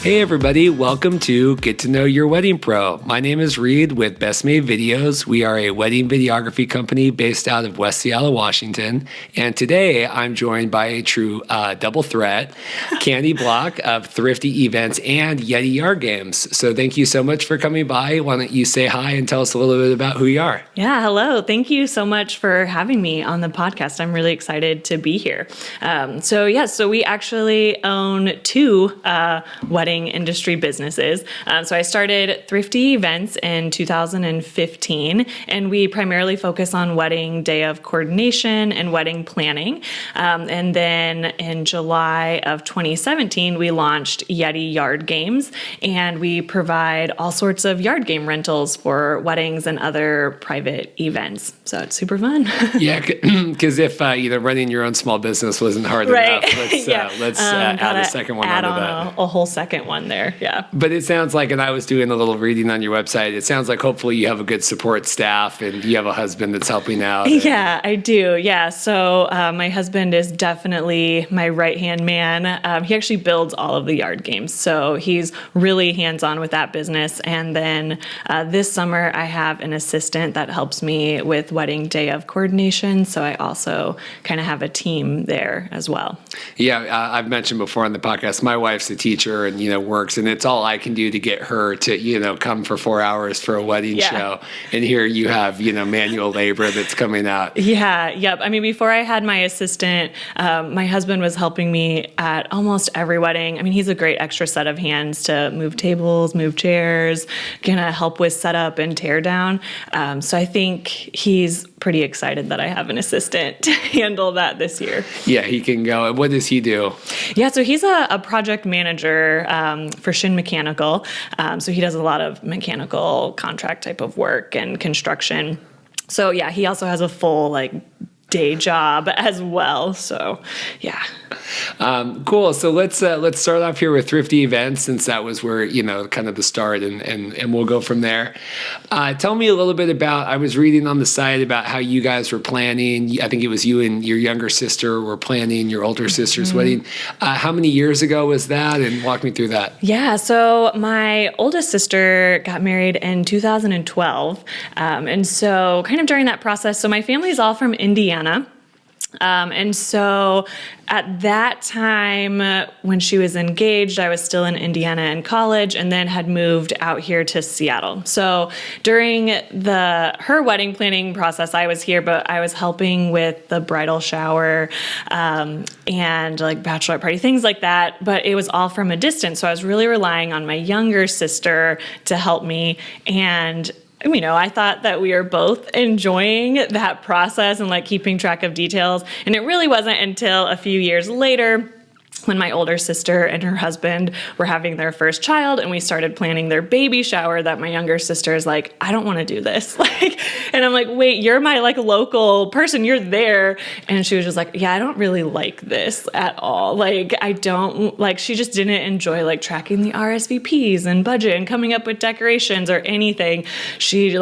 Hey everybody, welcome to Get to Know Your Wedding Pro. My name is Reed with Best Made Videos. We are a wedding videography company based out of West Seattle, Washington. And today I'm joined by a true double threat, Candi Block of Thrifty Events and Yeti Yard Games. So thank you so much for coming by. Why don't you say hi and tell us a little bit about who you are? Yeah, hello. Thank you so much for having me on the podcast. I'm really excited to be here. So we actually own two wedding industry businesses. So I started Thrifty Events in 2015, and we primarily focus on wedding day of coordination and wedding planning. And then in July of 2017, we launched Yeti Yard Games, and we provide all sorts of yard game rentals for weddings and other private events. So it's super fun. Yeah, because if running your own small business wasn't hard enough, let's add a second one onto that. A whole second one there, yeah. But it sounds like, and I was doing a little reading on your website, it sounds like hopefully you have a good support staff and you have a husband that's helping out. Yeah, I do. Yeah. So my husband is definitely my right-hand man. He actually builds all of the yard games. So he's really hands-on with that business. And then this summer I have an assistant that helps me with wedding day of coordination. So I also kind of have a team there as well. Yeah, I've mentioned before on the podcast, my wife's a teacher and, works, and it's all I can do to get her to, come for 4 hours for a wedding show. And here you have, manual labor that's coming out. Yeah. Yep. I mean, before I had my assistant, my husband was helping me at almost every wedding. I mean, he's a great extra set of hands to move tables, move chairs, gonna help with setup and tear down. So I think he's pretty excited that I have an assistant to handle that this year. Yeah, he can go. And what does he do? Yeah, so he's a project manager for Shin Mechanical. So he does a lot of mechanical contract type of work and construction. So yeah, he also has a full day job as well. So yeah. Cool. So let's start off here with Thrifty Events, since that was where, kind of the start, and we'll go from there. Tell me a little bit about, I was reading on the site about how you guys were planning. I think it was you and your younger sister were planning your older sister's wedding. How many years ago was that? And walk me through that. Yeah. So my oldest sister got married in 2012. And so kind of during that process, so my family's all from Indiana. And so at that time, when she was engaged, I was still in Indiana in college and then had moved out here to Seattle. So during her wedding planning process, I was here, but I was helping with the bridal shower, and bachelorette party, things like that. But it was all from a distance. So I was really relying on my younger sister to help me. And I thought that we were both enjoying that process and keeping track of details. And it really wasn't until a few years later when my older sister and her husband were having their first child and we started planning their baby shower that my younger sister is like, I don't want to do this. And I'm like, wait, you're my local person. You're there. And she was just like, yeah, I don't really like this at all. I don't she just didn't enjoy tracking the RSVPs and budget and coming up with decorations or anything. She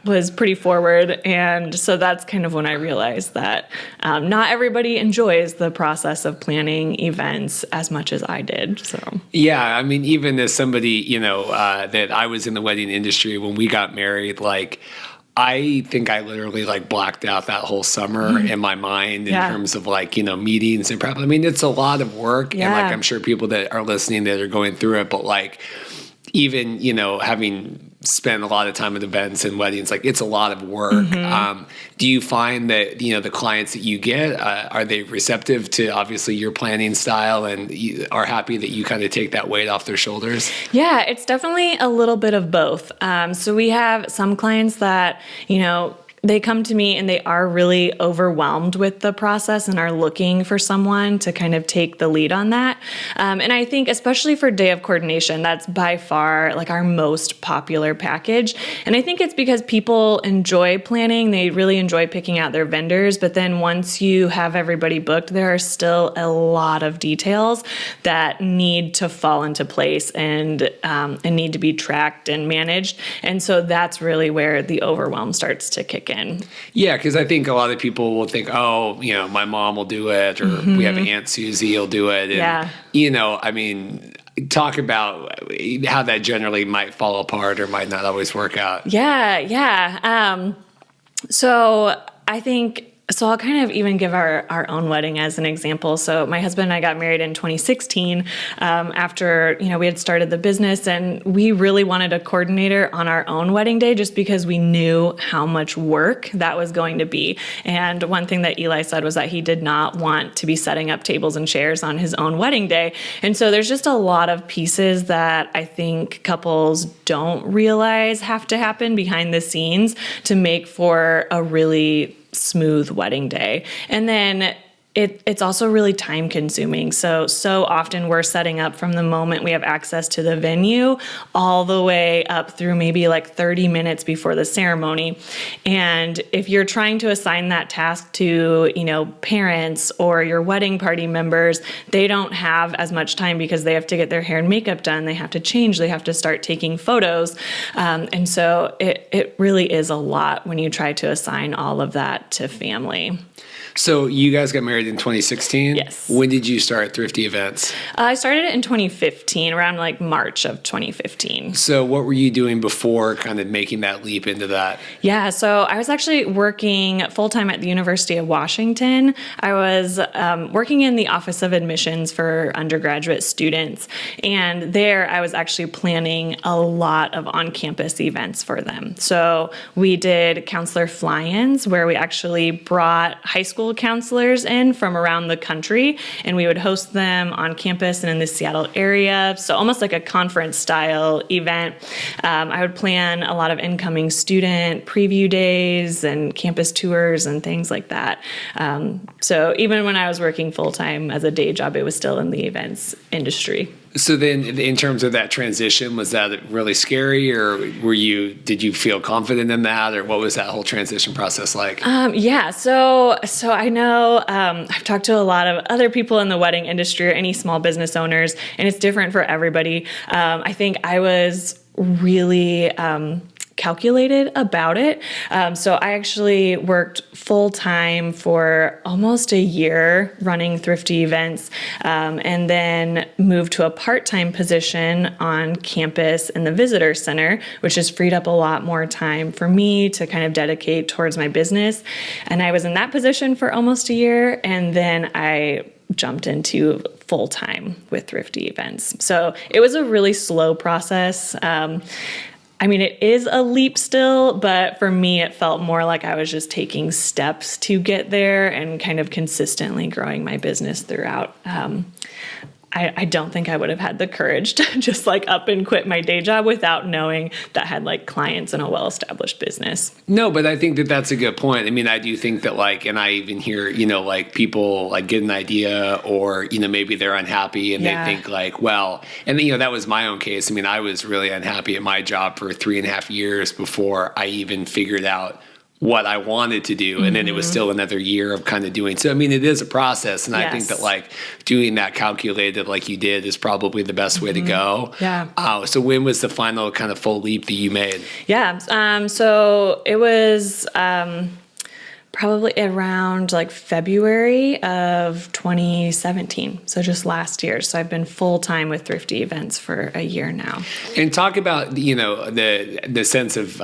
was pretty forward. And so that's kind of when I realized that not everybody enjoys the process of planning events as much as I did. So yeah, I mean, even as somebody, that I was in the wedding industry when we got married, I think I literally blacked out that whole summer in my mind in terms of meetings and prep. I mean, it's a lot of work. And I'm sure people that are listening that are going through it, but even, having spent a lot of time at events and weddings, it's a lot of work. Do you find that, the clients that you get, are they receptive to obviously your planning style and are happy that you kind of take that weight off their shoulders? Yeah, it's definitely a little bit of both. So we have some clients that, they come to me and they are really overwhelmed with the process and are looking for someone to kind of take the lead on that. And I think especially for day of coordination, that's by far our most popular package. And I think it's because people enjoy planning. They really enjoy picking out their vendors. But then once you have everybody booked, there are still a lot of details that need to fall into place and need to be tracked and managed. And so that's really where the overwhelm starts to kick in. Yeah, because I think a lot of people will think, my mom will do it, or we have Aunt Susie will do it. And, I mean, talk about how that generally might fall apart or might not always work out. Yeah. So I think, so I'll kind of even give our own wedding as an example. So my husband and I got married in 2016 after, we had started the business, and we really wanted a coordinator on our own wedding day just because we knew how much work that was going to be. And one thing that Eli said was that he did not want to be setting up tables and chairs on his own wedding day. And so there's just a lot of pieces that I think couples don't realize have to happen behind the scenes to make for a really smooth wedding day. And then it's also really time consuming. So often we're setting up from the moment we have access to the venue all the way up through maybe like 30 minutes before the ceremony. And if you're trying to assign that task to, parents or your wedding party members, they don't have as much time because they have to get their hair and makeup done. They have to change. They have to start taking photos. And so it really is a lot when you try to assign all of that to family. So you guys got married in 2016? Yes. When did you start Thrifty Events? I started it in 2015, around like March of 2015. So what were you doing before kind of making that leap into that? Yeah, so I was actually working full-time at the University of Washington. I was working in the Office of Admissions for undergraduate students. And there I was actually planning a lot of on-campus events for them. So we did counselor fly-ins where we actually brought high school counselors in from around the country, and we would host them on campus and in the Seattle area. So almost like a conference style event. I would plan a lot of incoming student preview days and campus tours and things like that. So even when I was working full time as a day job, it was still in the events industry. So then in terms of that transition, was that really scary, or did you feel confident in that, or what was that whole transition process like? Yeah. So I know, I've talked to a lot of other people in the wedding industry or any small business owners, and it's different for everybody. I think I was really, calculated about it. So I actually worked full time for almost a year running Thrifty events, and then moved to a part-time position on campus in the visitor center, which has freed up a lot more time for me to kind of dedicate towards my business. And I was in that position for almost a year, and then I jumped into full time with Thrifty events. So it was a really slow process. It is a leap still, but for me, it felt more like I was just taking steps to get there and kind of consistently growing my business throughout. I don't think I would have had the courage to just like up and quit my day job without knowing that I had like clients and a well-established business. No, but I think that that's a good point. I do think that and I even hear, people like get an idea or, maybe they're unhappy and they think and that was my own case. I was really unhappy at my job for 3.5 years before I even figured out what I wanted to do. And then it was still another year of kind of doing. So, it is a process. And I think that doing that calculated like you did is probably the best way to go. Yeah. So when was the final kind of full leap that you made? Yeah. So it was, probably around like February of 2017. So just last year. So I've been full time with Thrifty events for a year now. And talk about, the sense of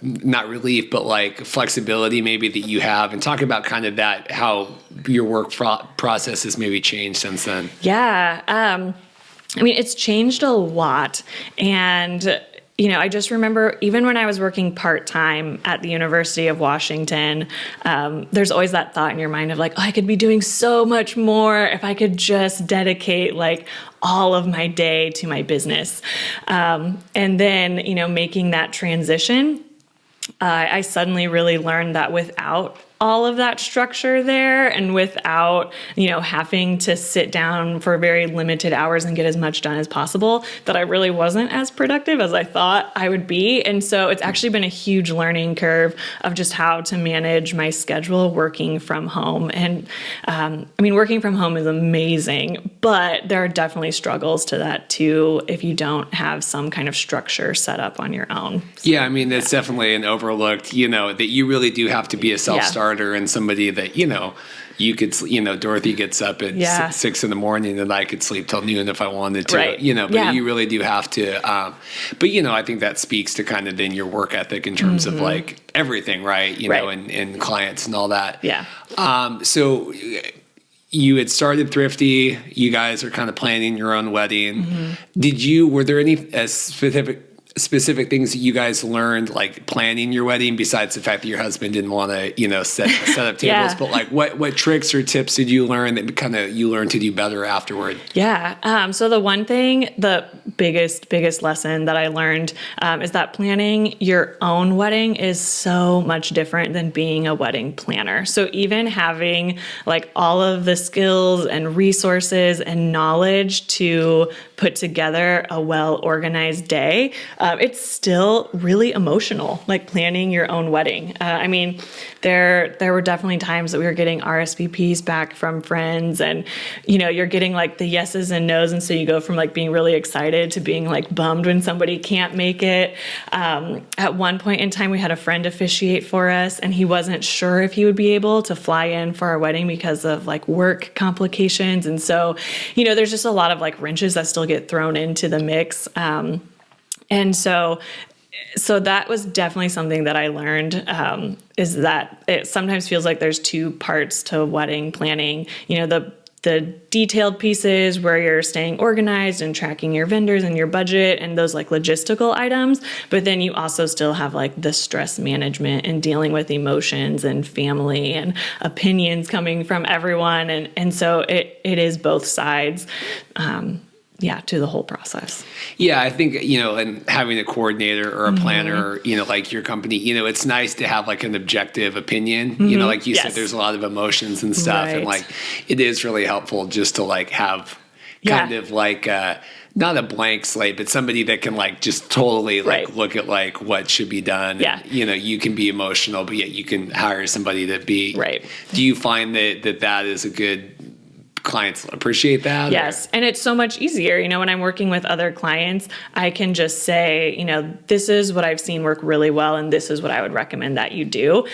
not relief, but like flexibility maybe that you have, and talk about kind of that, how your work process has maybe changed since then. Yeah. It's changed a lot. And I just remember even when I was working part-time at the University of Washington, there's always that thought in your mind of like, I could be doing so much more if I could just dedicate like all of my day to my business. And then, making that transition, I suddenly really learned that without all of that structure there and without, having to sit down for very limited hours and get as much done as possible, that I really wasn't as productive as I thought I would be. And so it's actually been a huge learning curve of just how to manage my schedule working from home. And working from home is amazing, but there are definitely struggles to that too if you don't have some kind of structure set up on your own. So, yeah, that's definitely an overlooked, that you really do have to be a self-starter. starter and somebody that, you could, Dorothy gets up at 6 a.m. and I could sleep till noon if I wanted to, Right. but you really do have to. But, I think that speaks to kind of then your work ethic in terms of like everything, right? And clients and all that. Yeah. So you had started Thrifty. You guys are kind of planning your own wedding. Were there any specific things that you guys learned, like planning your wedding, besides the fact that your husband didn't want to, set up tables? Yeah. But like, what tricks or tips did you learn that kind of you learned to do better afterward? Yeah. So the one thing, the biggest lesson that I learned is that planning your own wedding is so much different than being a wedding planner. So even having like all of the skills and resources and knowledge to put together a well-organized day, it's still really emotional, like planning your own wedding. I mean, there were definitely times that we were getting RSVPs back from friends and, you're getting like the yeses and nos. And so you go from like being really excited to being like bummed when somebody can't make it. At one point in time, we had a friend officiate for us and he wasn't sure if he would be able to fly in for our wedding because of like work complications. And so, there's just a lot of like wrenches that still get thrown into the mix. And so that was definitely something that I learned, is that it sometimes feels like there's two parts to wedding planning. The detailed pieces where you're staying organized and tracking your vendors and your budget and those like logistical items. But then you also still have like the stress management and dealing with emotions and family and opinions coming from everyone. And so it is both sides. To the whole process. Yeah, I think, and having a coordinator or a planner, like your company, it's nice to have like an objective opinion. Like you said, there's a lot of emotions and stuff. Right. And like, it is really helpful just to like have kind of like, not a blank slate, but somebody that can like just totally like look at like what should be done. Yeah. And, you can be emotional, but yet you can hire somebody to be. Right. Do you find that is a good clients appreciate that? Yes. And it's so much easier. When I'm working with other clients, I can just say, this is what I've seen work really well. And this is what I would recommend that you do.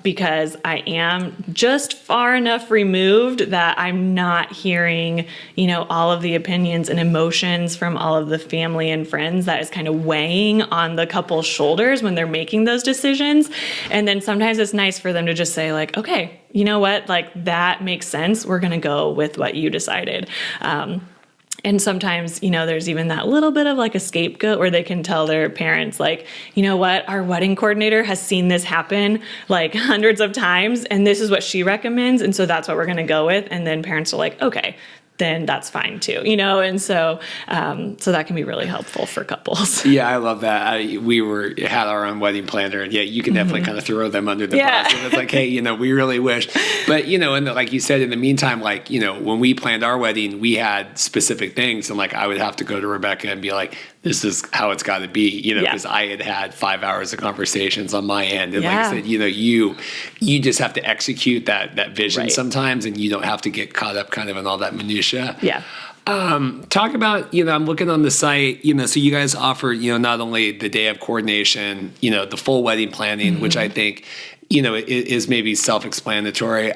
Because I am just far enough removed that I'm not hearing, all of the opinions and emotions from all of the family and friends that is kind of weighing on the couple's shoulders when they're making those decisions. And then sometimes it's nice for them to just say like, okay, you know what? Like that makes sense. We're going to go with what you decided. And sometimes, there's even that little bit of like a scapegoat where they can tell their parents like, you know what? Our wedding coordinator has seen this happen like hundreds of times and this is what she recommends. And so that's what we're going to go with. And then parents are like, okay, then that's fine too, and so that can be really helpful for couples. Yeah, I love that. We had our own wedding planner, and you can definitely kind of throw them under the bus. And it's like, hey, we really wish, but and like you said, in the meantime, like when we planned our wedding, we had specific things, and like I would have to go to Rebecca and be like, this is how it's got to be, because I had 5 hours of conversations on my end. And like I said, you just have to execute that vision sometimes, and you don't have to get caught up kind of in all that minutia. Yeah. Talk about, I'm looking on the site, so you guys offer, not only the day of coordination, the full wedding planning, which I think, is maybe self-explanatory.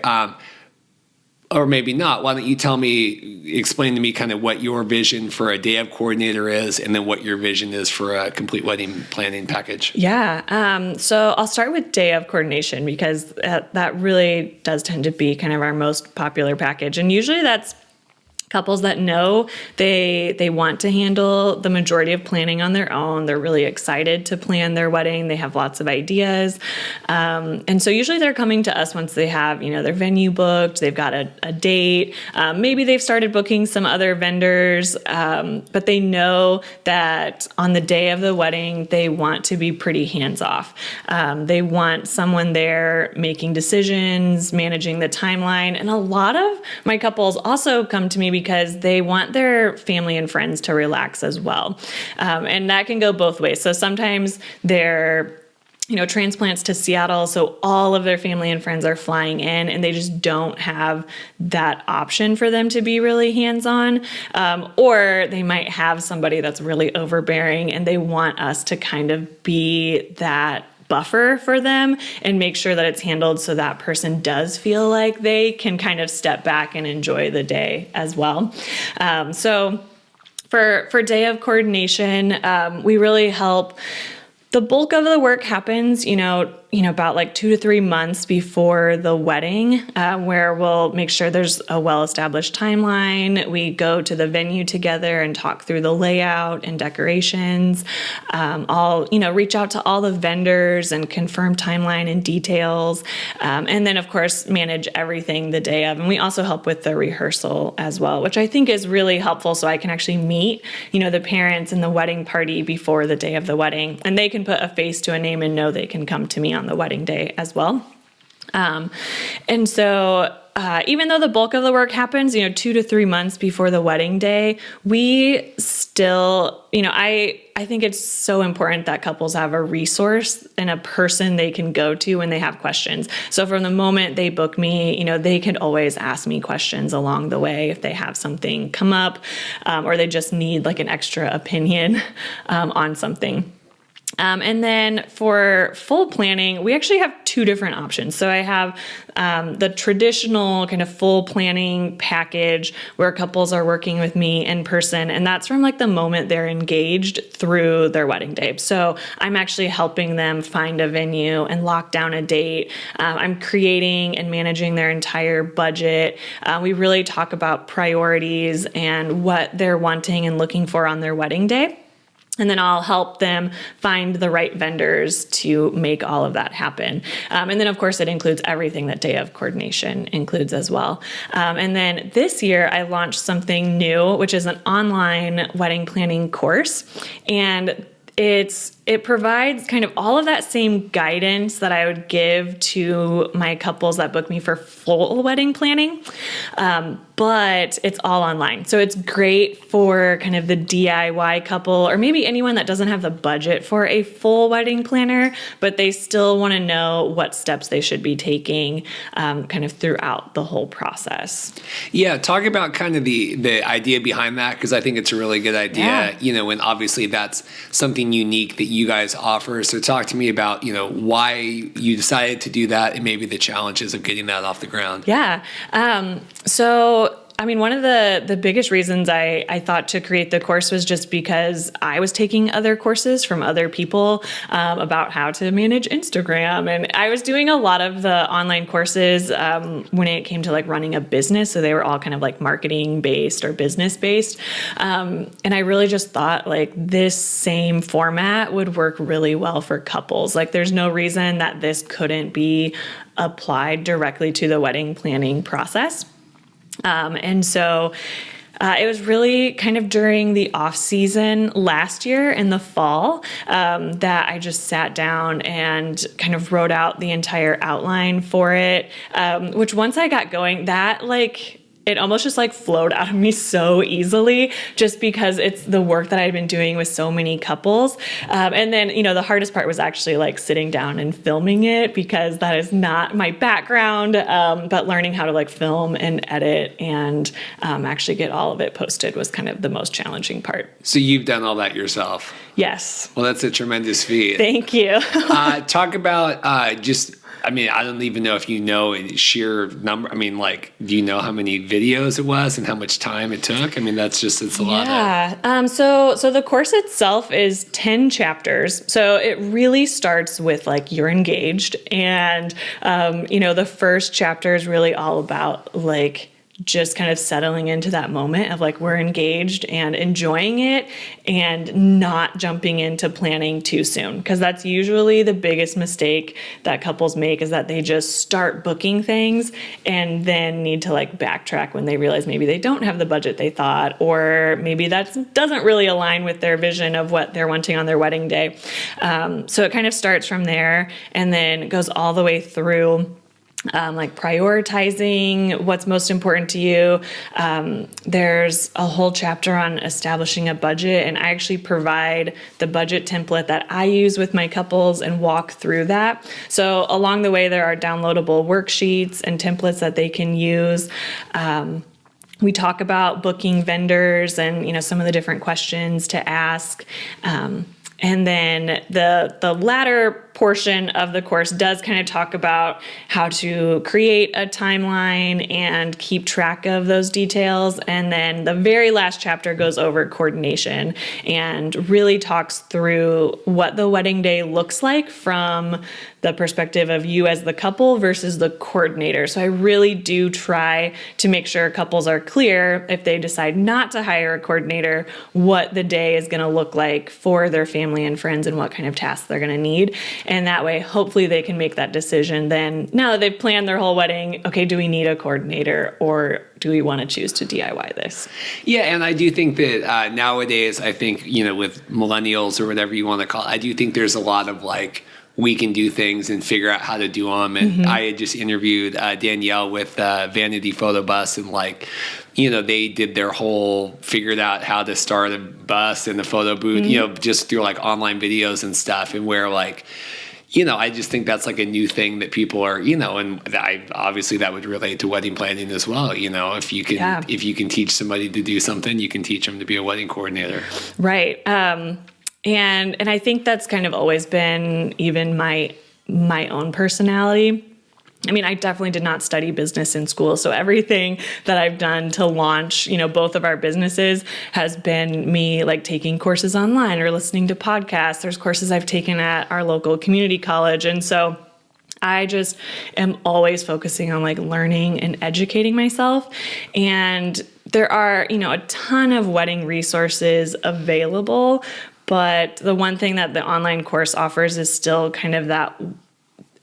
Or maybe not. Why don't you explain to me kind of what your vision for a day of coordinator is, and then what your vision is for a complete wedding planning package? Yeah. So I'll start with day of coordination because that really does tend to be kind of our most popular package. And usually that's couples that know they want to handle the majority of planning on their own. They're really excited to plan their wedding. They have lots of ideas. And so usually they're coming to us once they have, their venue booked, they've got a date. Maybe they've started booking some other vendors, but they know that on the day of the wedding, they want to be pretty hands-off. They want someone there making decisions, managing the timeline. And a lot of my couples also come to me because they want their family and friends to relax as well. And that can go both ways. So sometimes they're transplants to Seattle, so all of their family and friends are flying in, and they just don't have that option for them to be really hands-on. Or they might have somebody that's really overbearing, and they want us to kind of be that buffer for them and make sure that it's handled so that person does feel like they can kind of step back and enjoy the day as well. So for day of coordination, we really help. The bulk of the work happens, about like 2 to 3 months before the wedding, where we'll make sure there's a well-established timeline. We go to the venue together and talk through the layout and decorations. I'll, reach out to all the vendors and confirm timeline and details. And then, of course, manage everything the day of. And we also help with the rehearsal as well, which I think is really helpful so I can actually meet, the parents and the wedding party before the day of the wedding. And they can put a face to a name and know they can come to me on the wedding day as well. And so even though the bulk of the work happens, 2 to 3 months before the wedding day, we still, I think it's so important that couples have a resource and a person they can go to when they have questions. So from the moment they book me, they could always ask me questions along the way if they have something come up, or they just need like an extra opinion on something. And then for full planning, we actually have 2 different options. So I have the traditional kind of full planning package where couples are working with me in person. And that's from like the moment they're engaged through their wedding day. So I'm actually helping them find a venue and lock down a date. I'm creating and managing their entire budget. We really talk about priorities and what they're wanting and looking for on their wedding day. And then I'll help them find the right vendors to make all of that happen. And then, of course, it includes everything that day of coordination includes as well. And then this year, I launched something new, which is an online wedding planning course. And it provides kind of all of that same guidance that I would give to my couples that book me for full wedding planning, but it's all online. So it's great for kind of the DIY couple or maybe anyone that doesn't have the budget for a full wedding planner, but they still want to know what steps they should be taking kind of throughout the whole process. Yeah, talk about kind of the idea behind that, because I think it's a really good idea, and obviously that's something unique that you guys offer. So talk to me about, why you decided to do that and maybe the challenges of getting that off the ground. Yeah. So one of the biggest reasons I thought to create the course was just because I was taking other courses from other people about how to manage Instagram. And I was doing a lot of the online courses when it came to like running a business. So they were all kind of like marketing based or business based. And I really just thought like this same format would work really well for couples. Like there's no reason that this couldn't be applied directly to the wedding planning process. And so it was really kind of during the off season last year in the fall that I just sat down and kind of wrote out the entire outline for it, which once I got going, that it almost just like flowed out of me so easily just because it's the work that I'd been doing with so many couples. And then, the hardest part was actually like sitting down and filming it because that is not my background, but learning how to like film and edit and actually get all of it posted was kind of the most challenging part. So you've done all that yourself? Yes. Well, that's a tremendous feat. Thank you. Talk about I don't even know if you know a sheer number. Do you know how many videos it was and how much time it took? It's a lot. Yeah. So the course itself is 10 chapters. So it really starts with like you're engaged, and the first chapter is really all about like just kind of settling into that moment of like we're engaged and enjoying it and not jumping into planning too soon, because that's usually the biggest mistake that couples make, is that they just start booking things and then need to like backtrack when they realize maybe they don't have the budget they thought, or maybe that doesn't really align with their vision of what they're wanting on their wedding day. So it kind of starts from there and then goes all the way through like prioritizing what's most important to you. There's a whole chapter on establishing a budget, and I actually provide the budget template that I use with my couples and walk through that. So along the way, there are downloadable worksheets and templates that they can use. We talk about booking vendors and, some of the different questions to ask. And then the latter portion of the course does kind of talk about how to create a timeline and keep track of those details. And then the very last chapter goes over coordination and really talks through what the wedding day looks like from the perspective of you as the couple versus the coordinator. So I really do try to make sure couples are clear if they decide not to hire a coordinator, what the day is going to look like for their family and friends and what kind of tasks they're going to need. And that way, hopefully they can make that decision then, now that they've planned their whole wedding, okay, do we need a coordinator or do we want to choose to DIY this? Yeah, and I do think that nowadays, I think, with millennials or whatever you want to call it, I do think there's a lot of we can do things and figure out how to do them. And I had just interviewed Danielle with Vanity Photo Bus, and they did their whole figured out how to start a bus in the photo booth, just through online videos and stuff. And where I just think that's a new thing that people are, and obviously that would relate to wedding planning as well. If you can teach somebody to do something, you can teach them to be a wedding coordinator. Right. And I think that's kind of always been even my own personality. I mean, I definitely did not study business in school. So everything that I've done to launch, both of our businesses has been me taking courses online or listening to podcasts. There's courses I've taken at our local community college. And so I just am always focusing on learning and educating myself. And there are, a ton of wedding resources available. But the one thing that the online course offers is still kind of that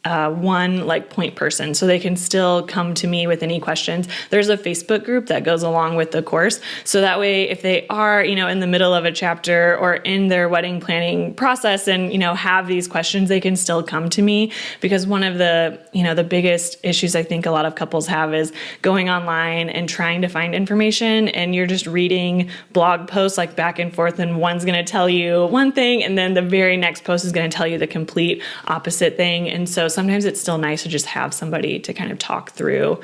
one point person. So they can still come to me with any questions. There's a Facebook group that goes along with the course. So that way, if they are, in the middle of a chapter or in their wedding planning process and, have these questions, they can still come to me. Because one of the, the biggest issues I think a lot of couples have is going online and trying to find information, and you're just reading blog posts back and forth, and one's going to tell you one thing, and then the very next post is going to tell you the complete opposite thing. And so sometimes it's still nice to just have somebody to kind of talk through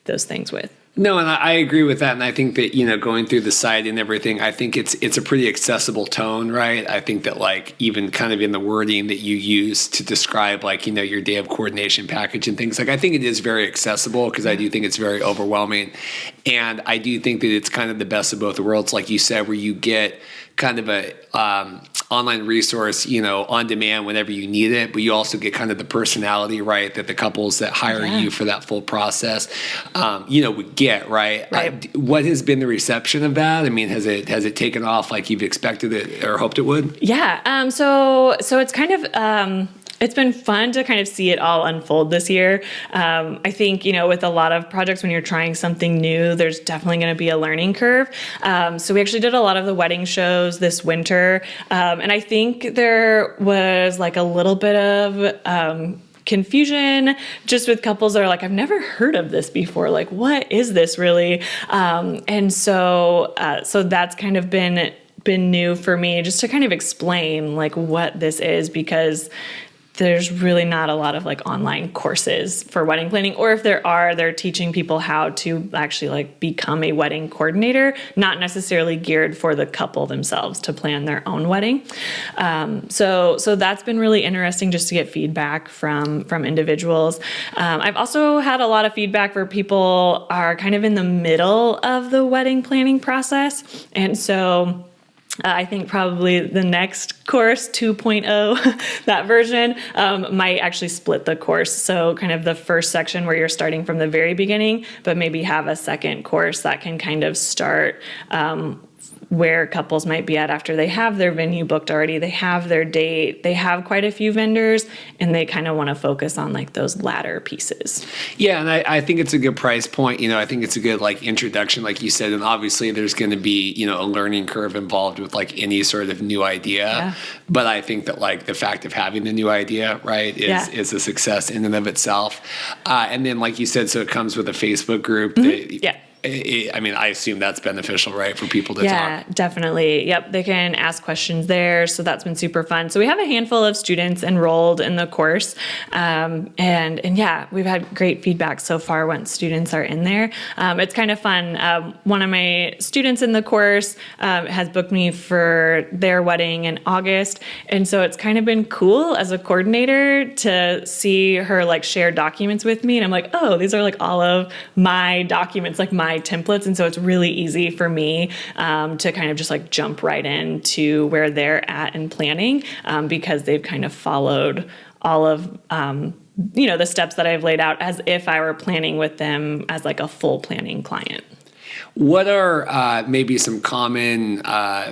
those things with. No, and I agree with that. And I think that, going through the site and everything, I think it's a pretty accessible tone, right? I think that even kind of in the wording that you use to describe your day of coordination package and things, I think it is very accessible, because I do think it's very overwhelming. And I do think that it's kind of the best of both worlds, like you said, where you get kind of a online resource, on demand whenever you need it, but you also get kind of the personality, right, that the couples that hire you for that full process, would get, right? What has been the reception of that? I mean, has it taken off like you've expected it or hoped it would? Yeah. So it's kind of, it's been fun to kind of see it all unfold this year. I think, with a lot of projects, when you're trying something new, there's definitely going to be a learning curve. So we actually did a lot of the wedding shows this winter. And I think there was a little bit of confusion just with couples that are I've never heard of this before. What is this really? And so that's kind of been new for me, just to kind of explain what this is, because there's really not a lot of online courses for wedding planning, or if there are, they're teaching people how to actually become a wedding coordinator, not necessarily geared for the couple themselves to plan their own wedding. So that's been really interesting, just to get feedback from individuals. I've also had a lot of feedback where people are kind of in the middle of the wedding planning process. And so I think probably the next course, 2.0, that version, might actually split the course. So kind of the first section where you're starting from the very beginning, but maybe have a second course that can kind of start where couples might be at after they have their venue booked already, they have their date, they have quite a few vendors, and they kind of want to focus on those latter pieces. Yeah, and I think it's a good price point. I think it's a good introduction, like you said, and obviously there's going to be a learning curve involved with any sort of new idea. Yeah. But I think that the fact of having the new idea, right, is a success in and of itself. And then like you said, so it comes with a Facebook group. Mm-hmm. I mean, I assume that's beneficial, right, for people to talk. Yeah, definitely. Yep, they can ask questions there, so that's been super fun. So we have a handful of students enrolled in the course, and yeah, we've had great feedback so far once students are in there. It's kind of fun. One of my students in the course has booked me for their wedding in August, and so it's kind of been cool as a coordinator to see her like share documents with me, and I'm like, oh, these are like all of my documents, like my templates, and so it's really easy for me to kind of just like jump right into where they're at in planning, because they've kind of followed all of the steps that I've laid out as if I were planning with them as like a full planning client. What are maybe some common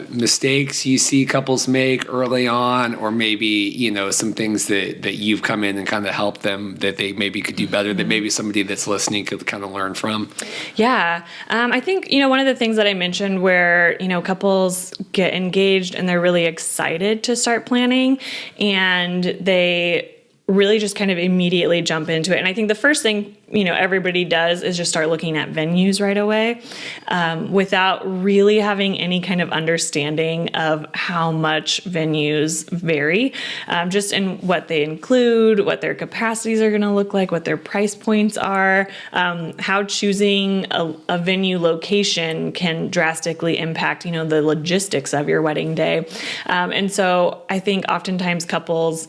mistakes you see couples make early on, or maybe, some things that you've come in and kind of helped them that they maybe could do better, that maybe somebody that's listening could kind of learn from? Yeah. I think, one of the things that I mentioned where, couples get engaged and they're really excited to start planning and they really just kind of immediately jump into it. And I think the first thing, everybody does is just start looking at venues right away, without really having any kind of understanding of how much venues vary, just in what they include, what their capacities are going to look like, what their price points are, how choosing a venue location can drastically impact, the logistics of your wedding day. And so I think oftentimes couples,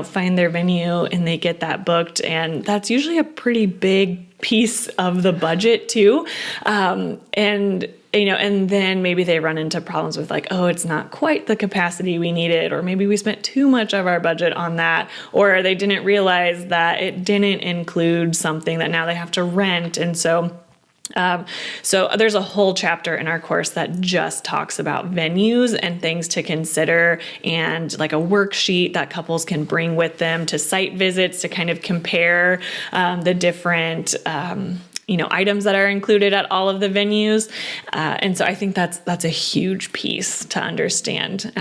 find their venue and they get that booked, and that's usually a pretty big piece of the budget too. And then maybe they run into problems with like, oh, it's not quite the capacity we needed, or maybe we spent too much of our budget on that, or they didn't realize that it didn't include something that now they have to rent. And so there's a whole chapter in our course that just talks about venues and things to consider, and like a worksheet that couples can bring with them to site visits to kind of compare the different items that are included at all of the venues. And so I think that's a huge piece to understand,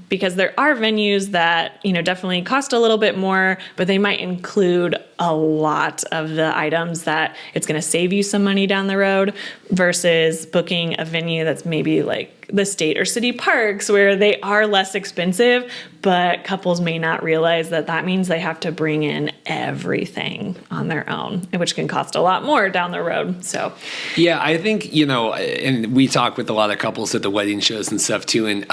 because there are venues that, definitely cost a little bit more, but they might include a lot of the items that it's going to save you some money down the road, versus booking a venue that's maybe like the state or city parks where they are less expensive, but couples may not realize that means they have to bring in everything on their own, which can cost a lot more down the road. So, yeah, I think, and we talk with a lot of couples at the wedding shows and stuff too. And,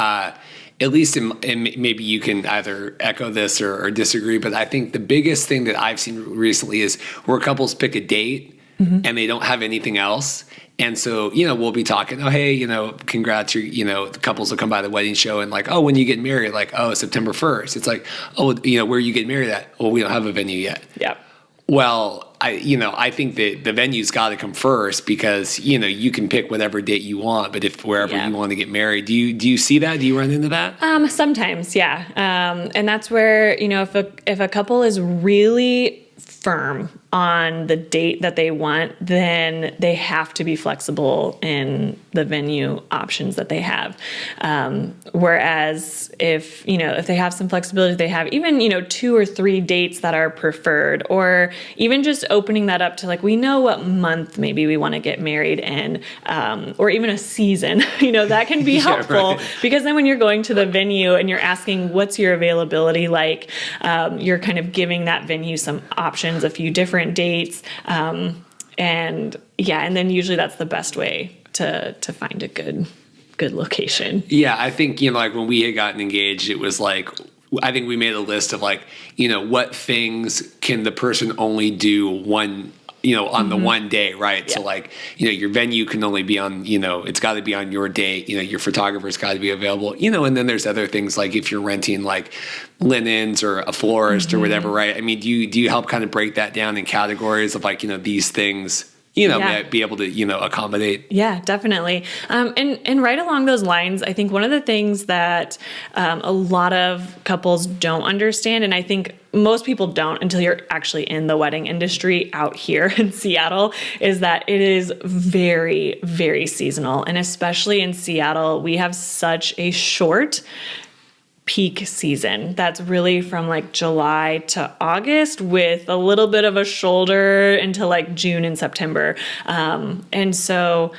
at least and maybe you can either echo this or disagree, but I think the biggest thing that I've seen recently is where couples pick a date and they don't have anything else. And so, we'll be talking, oh, hey, congrats, the couples will come by the wedding show and like, oh, when you get married, like, oh, September 1st. It's like, oh, where you get married at? Well, we don't have a venue yet. Yeah. Well, I think that the venue's got to come first, because, you can pick whatever date you want, but if wherever you want to get married, do you see that? Do you run into that? Sometimes, yeah. And that's where, if a couple is really firm on the date that they want, then they have to be flexible in the venue options that they have. Whereas if they have some flexibility, they have even, 2 or 3 dates that are preferred, or even just opening that up to like, we know what month maybe we want to get married in, or even a season, that can be helpful. Right. Because then when you're going to the venue and you're asking, what's your availability like? You're kind of giving that venue some options, a few different dates. And then usually that's the best way to find a good location. Yeah. I think, like when we had gotten engaged, it was like, I think we made a list of like, what things can the person only do on the one day, right? Yeah. So like, your venue can only be on, it's got to be on your date, your photographer's got to be available, and then there's other things like if you're renting like linens or a florist or whatever, right? I mean, do you help kind of break that down in categories of like, these things, be able to, accommodate? Yeah, definitely. And right along those lines, I think one of the things that a lot of couples don't understand, and I think most people don't until you're actually in the wedding industry out here in Seattle, is that it is very, very seasonal. And especially in Seattle, we have such a short peak season. That's really from like July to August, with a little bit of a shoulder into like June and September. And so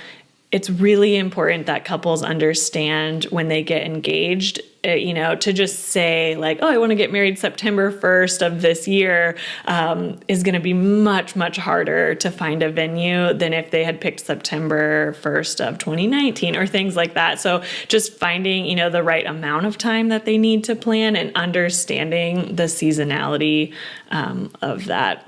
it's really important that couples understand when they get engaged, to just say like, oh, I want to get married September 1st of this year, is going to be much, much harder to find a venue than if they had picked September 1st of 2019 or things like that. So just finding, the right amount of time that they need to plan and understanding the seasonality of that.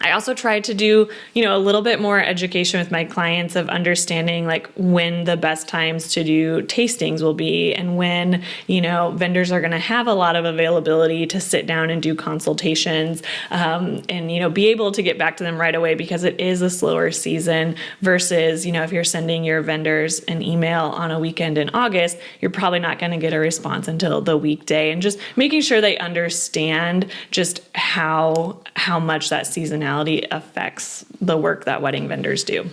I also try to do, a little bit more education with my clients of understanding like when the best times to do tastings will be, and when, vendors are going to have a lot of availability to sit down and do consultations, and, be able to get back to them right away, because it is a slower season versus, if you're sending your vendors an email on a weekend in August, you're probably not going to get a response until the weekday, and just making sure they understand just how much that seasonality affects the work that wedding vendors do.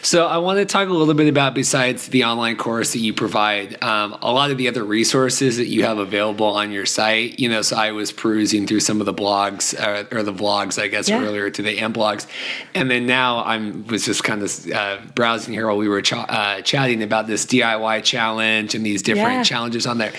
So I want to talk a little bit about, besides the online course that you provide, a lot of the other resources that you have available on your site. So I was perusing through some of the blogs or the vlogs, I guess, earlier today, and blogs. And then now was just kind of browsing here while we were chatting about this DIY challenge and these different challenges on there.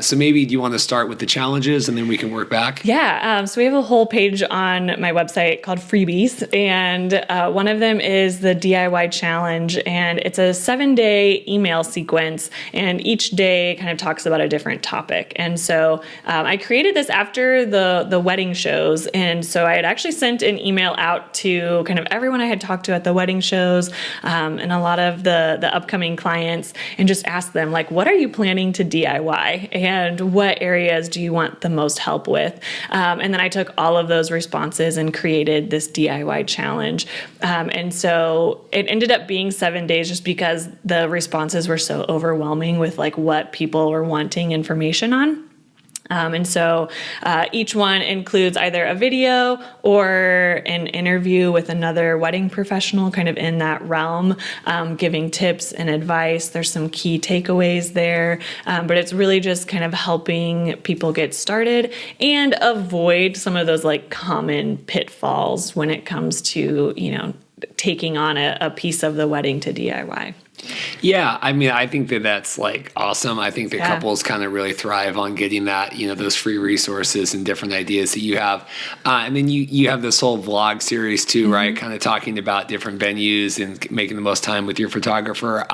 So maybe do you want to start with the challenges and then we can work back? Yeah. So we have a whole page on my website called Freebies. And one of them is the DIY challenge, and it's a 7-day email sequence, and each day kind of talks about a different topic. And so I created this after the wedding shows, and so I had actually sent an email out to kind of everyone I had talked to at the wedding shows, and a lot of the upcoming clients, and just asked them like, what are you planning to DIY, and what areas do you want the most help with? And then I took all of those responses and created this DIY challenge. And so it ended up being 7 days just because the responses were so overwhelming with like what people were wanting information on. And so each one includes either a video or an interview with another wedding professional kind of in that realm, giving tips and advice. There's some key takeaways there, but it's really just kind of helping people get started and avoid some of those like common pitfalls when it comes to, taking on a piece of the wedding to DIY. Yeah, I mean, I think that's like awesome. I think that couples kind of really thrive on getting that, those free resources and different ideas that you have. And then you have this whole vlog series too, right? Kind of talking about different venues and making the most time with your photographer.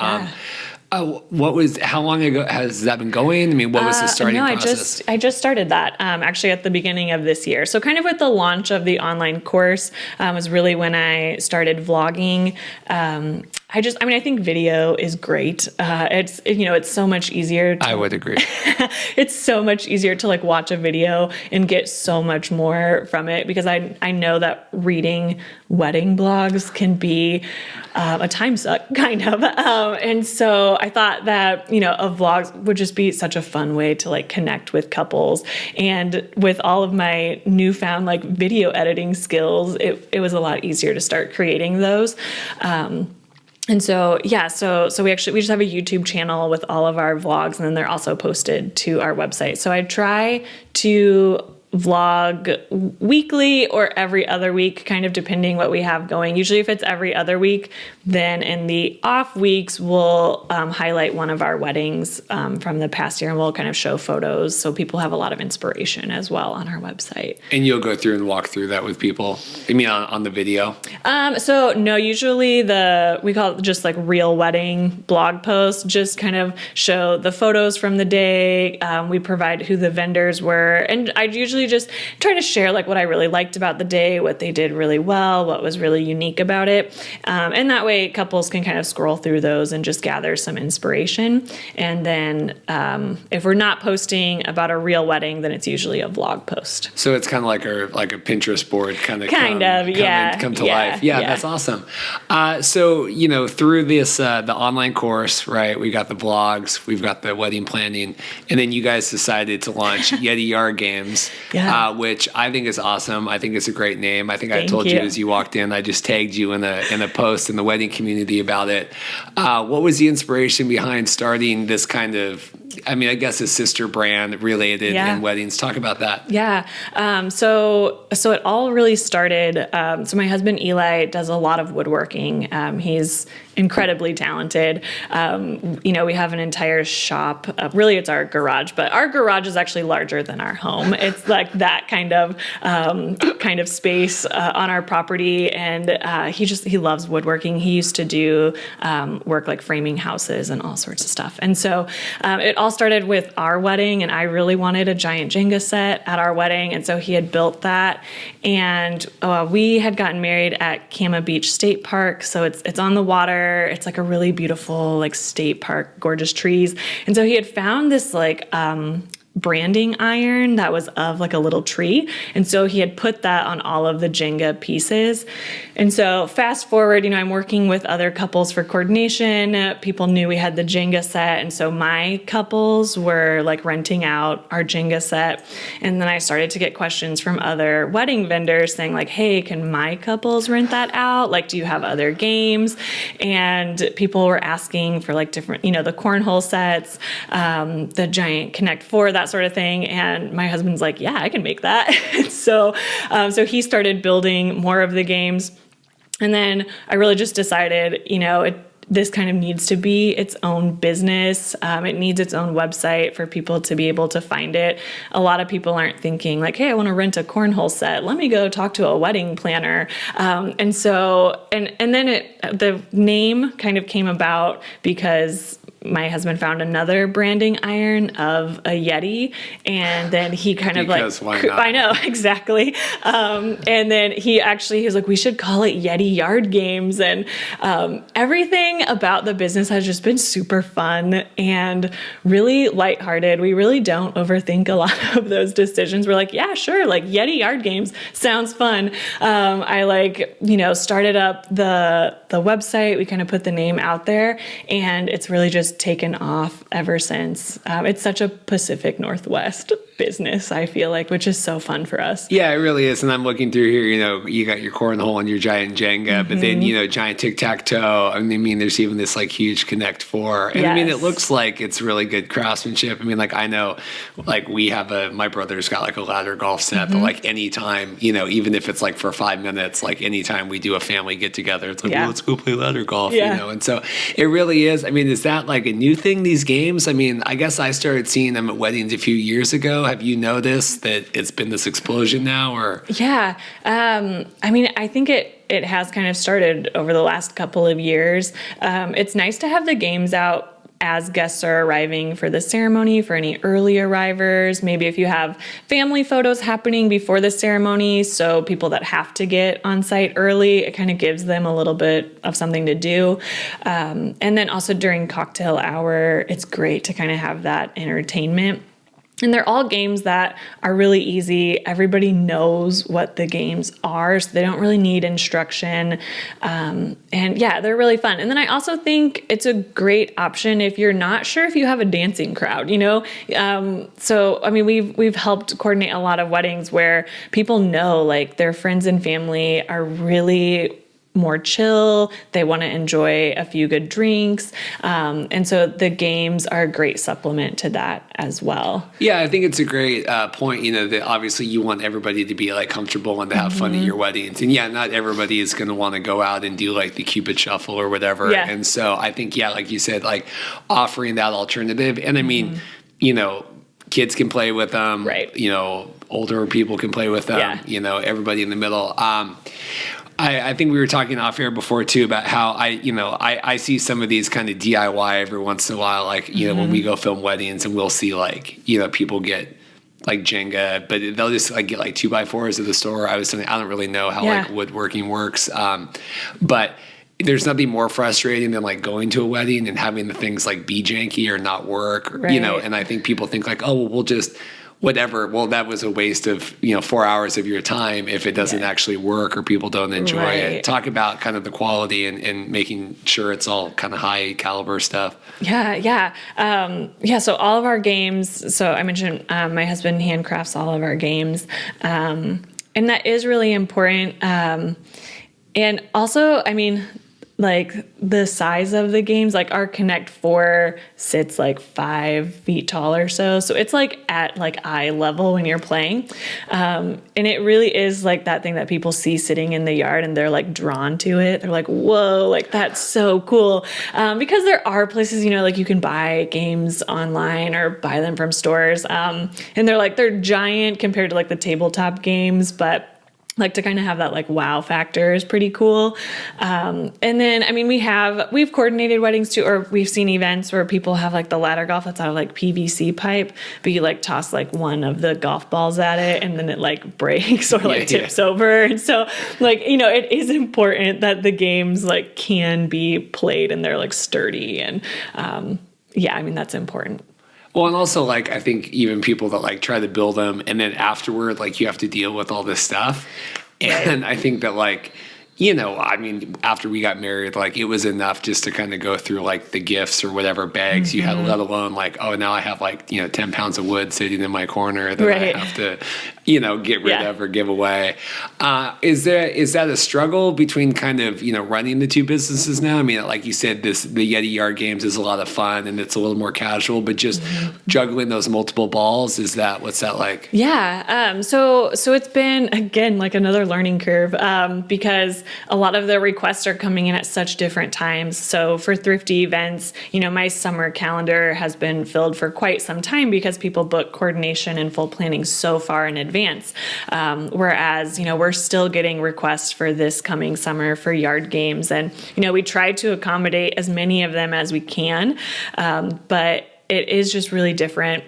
How long ago has that been going? I mean, what was the starting process? I just started that actually at the beginning of this year. So kind of with the launch of the online course was really when I started vlogging. I think video is great. It's so much easier. I would agree. It's so much easier to like watch a video and get so much more from it, because I know that reading wedding blogs can be a time suck kind of. And so I thought that, a vlog would just be such a fun way to like connect with couples. And with all of my newfound like video editing skills, it was a lot easier to start creating those. And so, we just have a YouTube channel with all of our vlogs, and then they're also posted to our website. So I try to vlog weekly or every other week, kind of depending what we have going. Usually if it's every other week, then in the off weeks, we'll highlight one of our weddings from the past year, and we'll kind of show photos so people have a lot of inspiration as well on our website. And you'll go through and walk through that with people? I mean, on the video? So no, usually we call it just like real wedding blog posts, just kind of show the photos from the day. We provide who the vendors were, and I usually just try to share like what I really liked about the day, what they did really well, what was really unique about it. And that way couples can kind of scroll through those and just gather some inspiration. And then if we're not posting about a real wedding, then it's usually a vlog post. So it's kind of like a Pinterest board come to life. Yeah, that's awesome. So, through this, the online course, right, we got the vlogs, we've got the wedding planning, and then you guys decided to launch Yeti Yard Games. Which I think is awesome. I think it's a great name. I think I told you as you walked in, I just tagged you in a post in the wedding community about it. What was the inspiration behind starting this kind of I guess a sister brand related in weddings. Talk about that. Yeah. So it all really started. So my husband Eli does a lot of woodworking. He's incredibly talented. We have an entire shop. Really, it's our garage, but our garage is actually larger than our home. It's like that kind of space on our property, and he loves woodworking. He used to do work like framing houses and all sorts of stuff. And so it all started with our wedding, and I really wanted a giant Jenga set at our wedding, and so he had built that. And we had gotten married at Kama Beach State Park, so it's on the water. It's like a really beautiful like state park, gorgeous trees. And so he had found this like branding iron that was of like a little tree. And so he had put that on all of the Jenga pieces. And so fast forward, I'm working with other couples for coordination. People knew we had the Jenga set. And so my couples were like renting out our Jenga set. And then I started to get questions from other wedding vendors saying like, hey, can my couples rent that out? Like, do you have other games? And people were asking for like different, the cornhole sets, the giant Connect 4, that sort of thing. And my husband's like, yeah, I can make that. So he started building more of the games. And then I really just decided, this kind of needs to be its own business. It needs its own website for people to be able to find it. A lot of people aren't thinking like, hey, I want to rent a cornhole set. Let me go talk to a wedding planner. And then the name kind of came about because my husband found another branding iron of a Yeti, and then he kind of because why not? I know, exactly. And then he was like, we should call it Yeti Yard Games. And everything about the business has just been super fun and really lighthearted. We really don't overthink a lot of those decisions. We're like, yeah, sure. Like Yeti Yard Games sounds fun. I started up the website. We kind of put the name out there, and it's really just taken off ever since. It's such a Pacific Northwest business, I feel like, which is so fun for us. Yeah, it really is. And I'm looking through here, you got your cornhole and your giant Jenga, but then, giant tic-tac-toe. There's even this like huge Connect 4. And yes. It looks like it's really good craftsmanship. I know like we have my brother's got like a ladder golf set, but like anytime, even if it's like for 5 minutes, like anytime we do a family get together, it's like, well, let's go play ladder golf, And so it really is. Is that like a new thing, these games? I guess I started seeing them at weddings a few years ago. Have you noticed that it's been this explosion now, or? Yeah. I think it has kind of started over the last couple of years. It's nice to have the games out as guests are arriving for the ceremony, for any early arrivers, maybe if you have family photos happening before the ceremony, so people that have to get on site early, it kind of gives them a little bit of something to do. And then also during cocktail hour, it's great to kind of have that entertainment. And they're all games that are really easy. Everybody knows what the games are, so they don't really need instruction. They're really fun. And then I also think it's a great option if you're not sure if you have a dancing crowd, we've helped coordinate a lot of weddings where people know like their friends and family are really more chill. They want to enjoy a few good drinks. And so the games are a great supplement to that as well. Yeah, I think it's a great point, that obviously you want everybody to be like comfortable and to have fun at your weddings. And not everybody is going to want to go out and do like the Cupid shuffle or whatever. Yeah. And so I think, like you said, like offering that alternative. And kids can play with them, right? Older people can play with them, everybody in the middle. I think we were talking off air before too about how I see some of these kind of DIY every once in a while, like, when we go film weddings and we'll see like, people get like Jenga, but they'll just like get like 2x4s at the store. I don't really know how like woodworking works. But there's nothing more frustrating than like going to a wedding and having the things like be janky or not work, right. And I think people think like, oh, well, we'll just whatever. Well, that was a waste of, 4 hours of your time if it doesn't actually work or people don't enjoy it. Talk about kind of the quality and making sure it's all kind of high caliber stuff. Yeah. So all of our games, so I mentioned my husband handcrafts all of our games. And that is really important. And also, like the size of the games, like our Connect 4 sits like 5 feet tall or so. So it's like at like eye level when you're playing. And it really is like that thing that people see sitting in the yard and they're like drawn to it. They're like, whoa, like that's so cool. Because there are places, like you can buy games online or buy them from stores. And they're giant compared to like the tabletop games, but like to kind of have that like wow factor is pretty cool. And then, I mean, we've coordinated weddings too, or we've seen events where people have like the ladder golf that's out of like PVC pipe, but you like toss like one of the golf balls at it and then it like breaks or like tips over. And so like, it is important that the games like can be played and they're like sturdy. And I mean, that's important. Well, and also, like, I think even people that, like, try to build them and then afterward, like, you have to deal with all this stuff. And I think that, like, I mean, after we got married, like, it was enough just to kind of go through, like, the gifts or whatever bags you had, let alone, like, oh, now I have, like, 10 pounds of wood sitting in my corner that I have to, get rid of or give away. Is that a struggle between kind of, running the two businesses now? I mean, like you said, the Yeti Yard Games is a lot of fun and it's a little more casual, but just juggling those multiple balls, what's that like? Yeah. So it's been, again, like another learning curve, because a lot of the requests are coming in at such different times. So for Thrifty events, my summer calendar has been filled for quite some time because people book coordination and full planning so far in advance. Whereas, we're still getting requests for this coming summer for yard games. And, we try to accommodate as many of them as we can. But it is just really different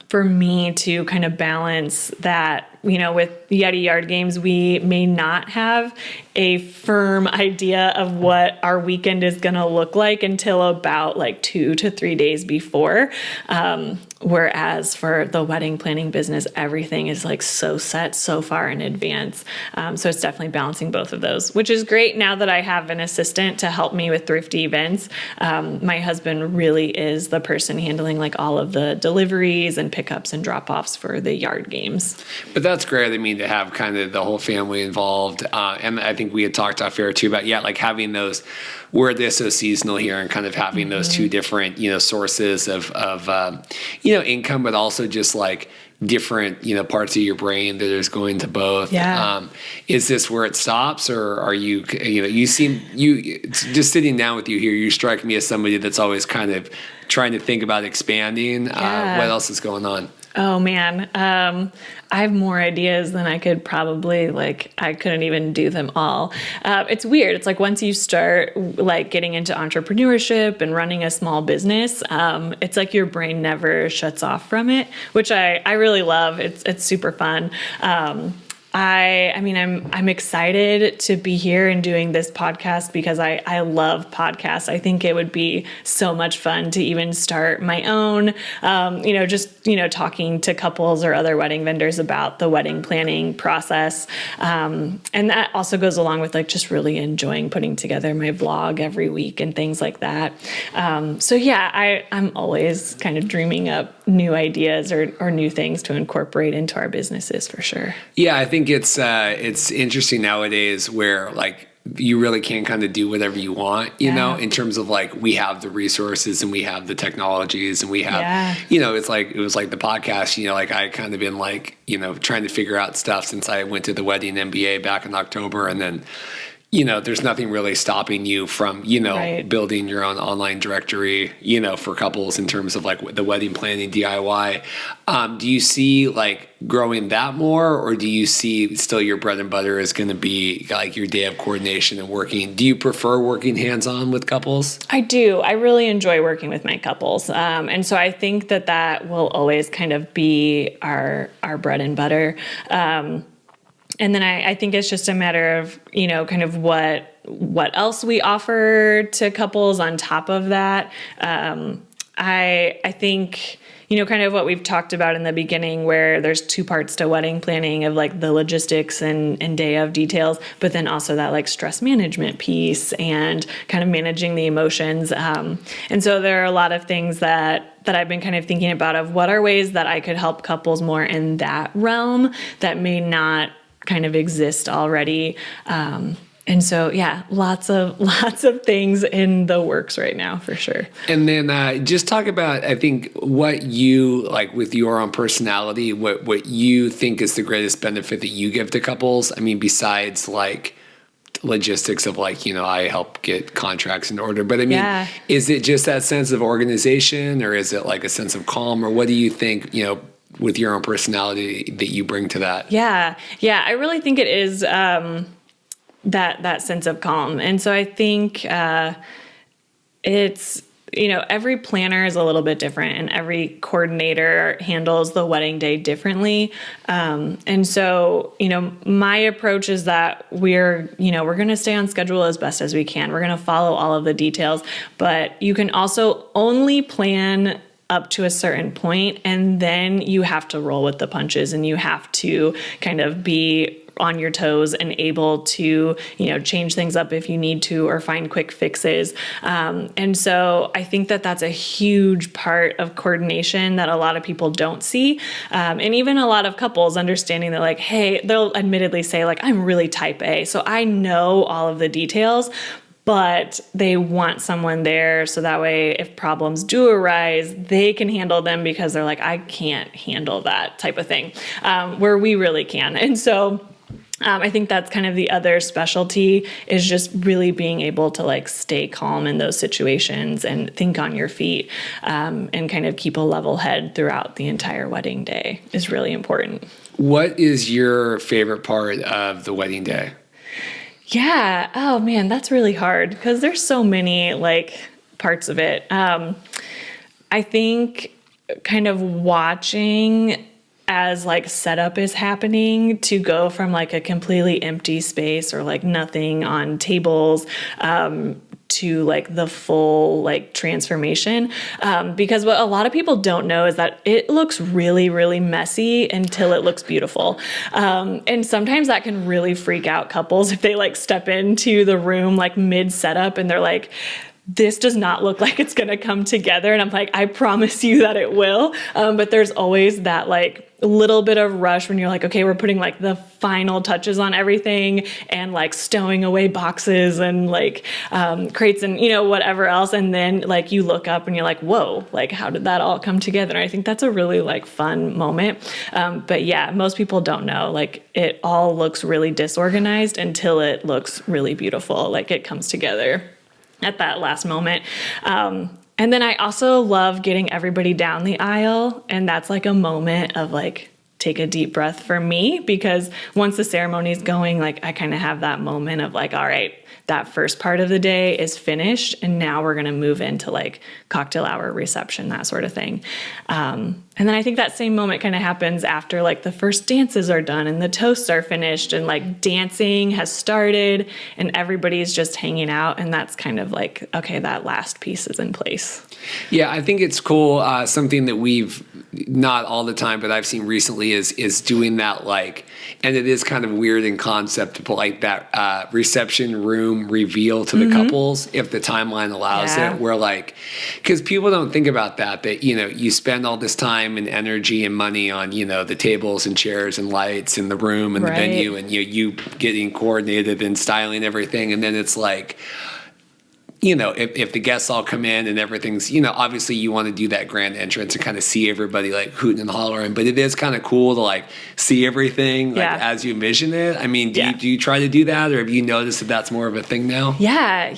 for me to kind of balance that. With Yeti Yard Games, we may not have a firm idea of what our weekend is going to look like until about like 2 to 3 days before. Whereas for the wedding planning business, everything is like so set so far in advance. So it's definitely balancing both of those, which is great now that I have an assistant to help me with Thrifty events. My husband really is the person handling like all of the deliveries and pickups and drop-offs for the yard games. But that's great. I mean, to have kind of the whole family involved. And I think we had talked off air too about, like having those, where it is so seasonal here and kind of having those two different, sources of income, but also just like different, parts of your brain that is going to both. Yeah. Is this where it stops, or are you, just sitting down with you here, you strike me as somebody that's always kind of trying to think about expanding. Yeah. What else is going on? Oh man. I have more ideas than I could probably, I couldn't even do them all. It's weird. It's like once you start like getting into entrepreneurship and running a small business, it's like your brain never shuts off from it, which I really love. It's super fun. I'm excited to be here and doing this podcast because I love podcasts. I think it would be so much fun to even start my own, talking to couples or other wedding vendors about the wedding planning process. And that also goes along with like just really enjoying putting together my vlog every week and things like that. I'm always kind of dreaming up new ideas or new things to incorporate into our businesses for sure. Yeah, I think it's interesting nowadays where like you really can kind of do whatever you want, you know, in terms of like we have the resources and we have the technologies and we have, it's like it was like the podcast, like I kind of been like, trying to figure out stuff since I went to the wedding MBA back in October, and then there's nothing really stopping you from, building your own online directory, for couples in terms of like the wedding planning DIY. Do you see like growing that more, or do you see still your bread and butter is going to be like your day of coordination and working? Do you prefer working hands-on with couples? I do. I really enjoy working with my couples. And so I think that will always kind of be our bread and butter. And then I think it's just a matter of, kind of what else we offer to couples on top of that. I think, kind of what we've talked about in the beginning, where there's two parts to wedding planning of like the logistics and day of details, but then also that like stress management piece and kind of managing the emotions. And so there are a lot of things that I've been kind of thinking about of what are ways that I could help couples more in that realm that may not kind of exist already. And so, yeah, lots of things in the works right now for sure. And then just talk about, I think, what you like with your own personality, what you think is the greatest benefit that you give to couples. I mean, besides like logistics of like, I help get contracts in order, but I mean, is it just that sense of organization, or is it like a sense of calm, or what do you think, with your own personality that you bring to that? Yeah. I really think it is, that sense of calm. And so I think it's, every planner is a little bit different, and every coordinator handles the wedding day differently. And so, my approach is that we're going to stay on schedule as best as we can. We're going to follow all of the details, but you can also only plan up to a certain point, and then you have to roll with the punches, and you have to kind of be on your toes and able to, change things up if you need to, or find quick fixes. And so I think that that's a huge part of coordination that a lot of people don't see. And even a lot of couples understanding that like, hey, they'll admittedly say like, I'm really type A, so I know all of the details, but they want someone there so that way if problems do arise, they can handle them, because they're like, I can't handle that type of thing, where we really can. And so I think that's kind of the other specialty, is just really being able to like stay calm in those situations and think on your feet, and kind of keep a level head throughout the entire wedding day is really important. What is your favorite part of the wedding day? Yeah. Oh man, that's really hard because there's so many like parts of it. I think kind of watching as like setup is happening, to go from like a completely empty space or like nothing on tables, to like the full like transformation. Because what a lot of people don't know is that it looks really, really messy until it looks beautiful. And sometimes that can really freak out couples if they like step into the room like mid setup and they're like, this does not look like it's going to come together. And I'm like, I promise you that it will. But there's always that like little bit of rush when you're like, okay, we're putting like the final touches on everything and like stowing away boxes and like crates and, whatever else. And then like you look up and you're like, whoa, like how did that all come together? And I think that's a really like fun moment. But yeah, most people don't know, like it all looks really disorganized until it looks really beautiful. Like it comes together at that last moment. And then I also love getting everybody down the aisle. And that's like a moment of like, take a deep breath for me, because once the ceremony is going, like I kind of have that moment of like, all right, that first part of the day is finished. And now we're going to move into like cocktail hour, reception, that sort of thing. And then I think that same moment kind of happens after like the first dances are done and the toasts are finished and like dancing has started and everybody's just hanging out. And that's kind of like, okay, that last piece is in place. Yeah, I think it's cool. Something that we've not all the time, but I've seen recently is doing that like, and it is kind of weird in concept to put like that reception room reveal to the couples if the timeline allows it. Where like, because people don't think about that you spend all this time and energy and money on the tables and chairs and lights and the room and the venue and you getting coordinated and styling everything, and then it's like, if the guests all come in and everything's, obviously you want to do that grand entrance and kind of see everybody like hooting and hollering, but it is kind of cool to like see everything like as you envision it. I mean, do you try to do that, or have you noticed that that's more of a thing now? Yeah.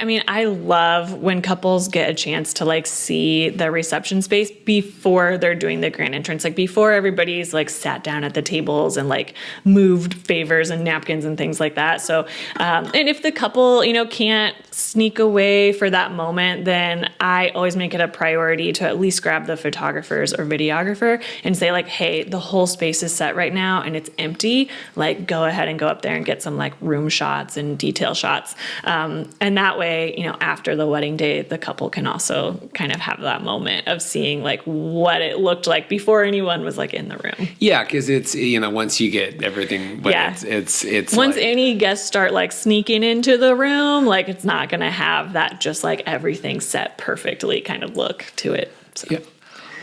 I mean, I love when couples get a chance to like see the reception space before they're doing the grand entrance, like before everybody's like sat down at the tables and like moved favors and napkins and things like that. So, and if the couple, can't sneak away for that moment, then I always make it a priority to at least grab the photographers or videographer and say like, hey, the whole space is set right now and it's empty. Like go ahead and go up there and get some like room shots and detail shots. And that way, after the wedding day, the couple can also kind of have that moment of seeing like what it looked like before anyone was like in the room. Yeah. Cause it's, once you get everything, but it's once like, any guests start like sneaking into the room, like it's not going to have that just like everything set perfectly kind of look to it. So. Yeah.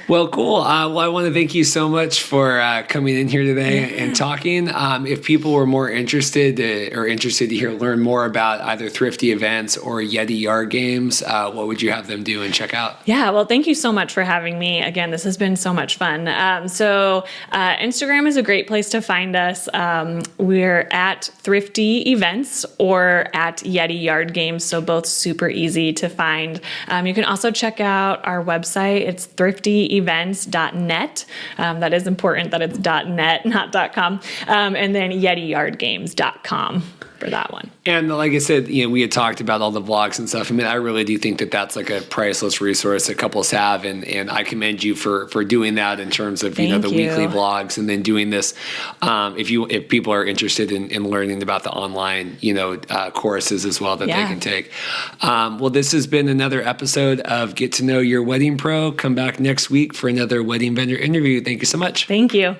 Well, cool. Well, I want to thank you so much for coming in here today and talking. If people were more interested to learn more about either Thrifty events or Yeti yard games, what would you have them do and check out? Yeah, well, thank you so much for having me. Again, this has been so much fun. Instagram is a great place to find us. We're at Thrifty Events or at Yeti Yard Games, so both super easy to find. You can also check out our website. It's thriftyevents.net. That is important that it's .net, not .com. And then YetiYardGames.com for that one. And like I said, we had talked about all the blogs and stuff. I mean, I really do think that that's like a priceless resource that couples have, and I commend you for doing that in terms of the weekly blogs, and then doing this. If people are interested in learning about the online courses as well that they can take. Well, this has been another episode of Get to Know Your Wedding Pro. Come back next week for another wedding vendor interview. Thank you so much. Thank you.